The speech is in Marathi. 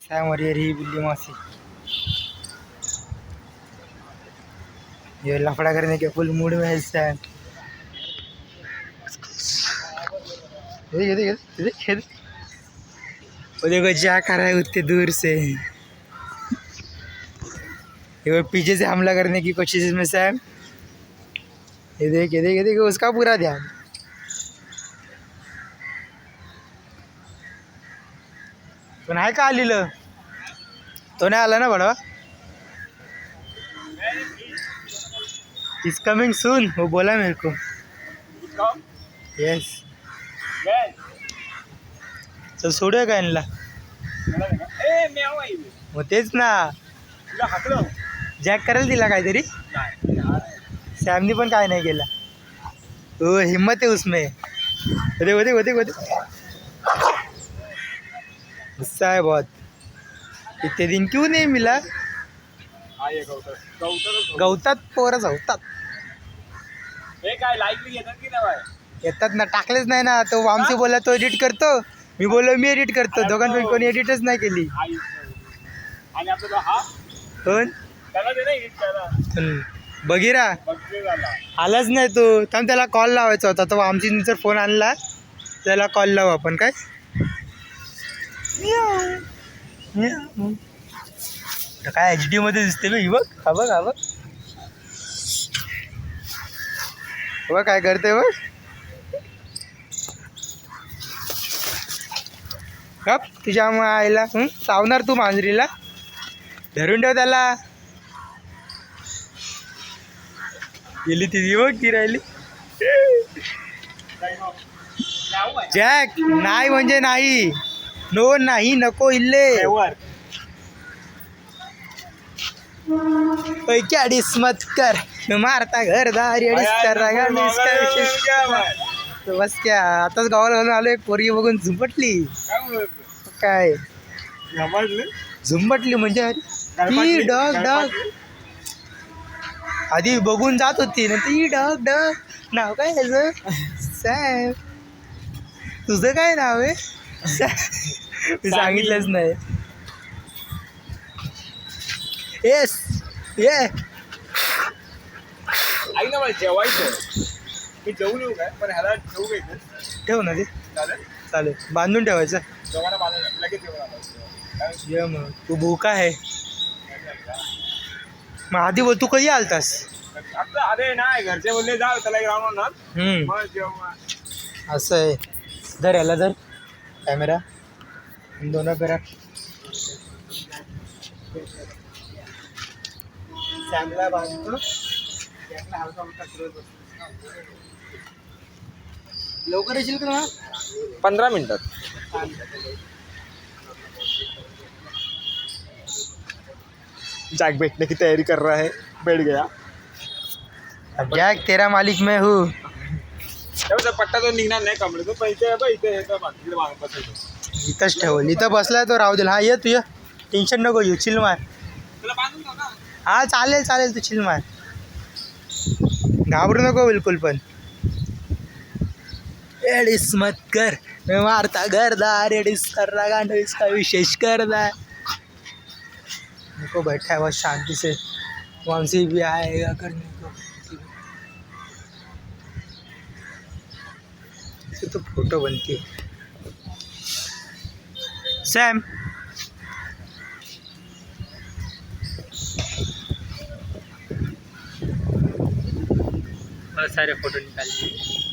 सैम और ये रही बिल्ली मौसी, ये लफड़ा करने के फुल मूड में है सैम। वो देखो क्या कर रहा है उतने दूर से, ये पीछे से हमला करने की कोशिश में सैम। ये देख उसका पूरा ध्यान। तो नाही का आलेलं, तो नाही आला ना बडा। इज कमिंग सून, वो बोला मेरे को। यस, चल सोडूया का यांना। मग तेच ना, जॅक करायला दिला काहीतरी, सॅमनी पण काय नाही केला। तो हिम्मत है उसमें। होते गुस्सा है बहुत। इतने दिन क्यों नहीं मिला। गवतात पोरं जावतात, येतात ना, टाकलेच नाही ना। तो वामसी बोला तो एडिट करतो, मी बोललो मी एडिट करतो, दोघांपैकी कोणी एडिटच नाही केली। कोण बघिरा आलाच नाही तो, थांब त्याला कॉल लावायचा होता। तो वामसींचा फोन आणला, त्याला कॉल लावू आपण। काय काय एच डी मध्ये दिसते बघ, बघ हा बघ, हा बघ बघ काय करते बघ। कप तुझ्या आईला चावणार तू मांजरीला, धरून ठेव त्याला। गेली ती बघ, ती राहिली। जॅक नाही म्हणजे नाही, नो नाही, नको इल्ले क्या डिस मत कर, मारता घरदारी अडीच कर रागा इसका विशेष। तो बस क्या, आताच गावाला घालून आलो, एक पोरगी बघून झुंपटली। काय झुंबटली म्हणजे ती डॉग आधी बघून जात होती ना, ती डॉग नाव काय ह्याचं, सॅम। तुझं काय नाव आहे? मी सांगितलंच नाही। येस ये आई ना, मला जेवायचं, मी जेवून येऊ काय? पण ह्याला जेवू घ्यायचं, ठेव ना ते, चालेल बांधून ठेवायचं। जेवणाला बांधून लगेच जेवण ये मग तू भूका आहे मग आधी बोल, तू कधी आलतास? आता अरे नाही, घरचे बोलले जा त्याला एक राऊंड होणार मग जेवण। असं आहे, धर याला, धर कॅमेरा दोनों पे रख। सॅमला बांधतो, लवकर येशील का? 15 मिनिटात। जैक बैठने की तैयारी कर रहा है, बैठ गया। अब जैक तेरा मालिक मैं हूँ। पट्टा तो निघणार नाही कमरे, तो पैसे इथे इथंच ठेवल, इथं बसलाय तो, राहू दे। हा ये, तू ये, टेन्शन नको घेऊ, चिल मार। हा चालेल तू चिल मार, घाबरू नको बिलकुल पण। एडिस मत कर, मैं मारता घरदार, एडिस कर रहा गांडो, इसका विशेष करदा। उनको बैठा है बहुत शांति से, वामसी भी आएगा करने को। इससे तो फोटो बनती है। सैम बहुत सारे फोटो निकाल लिए।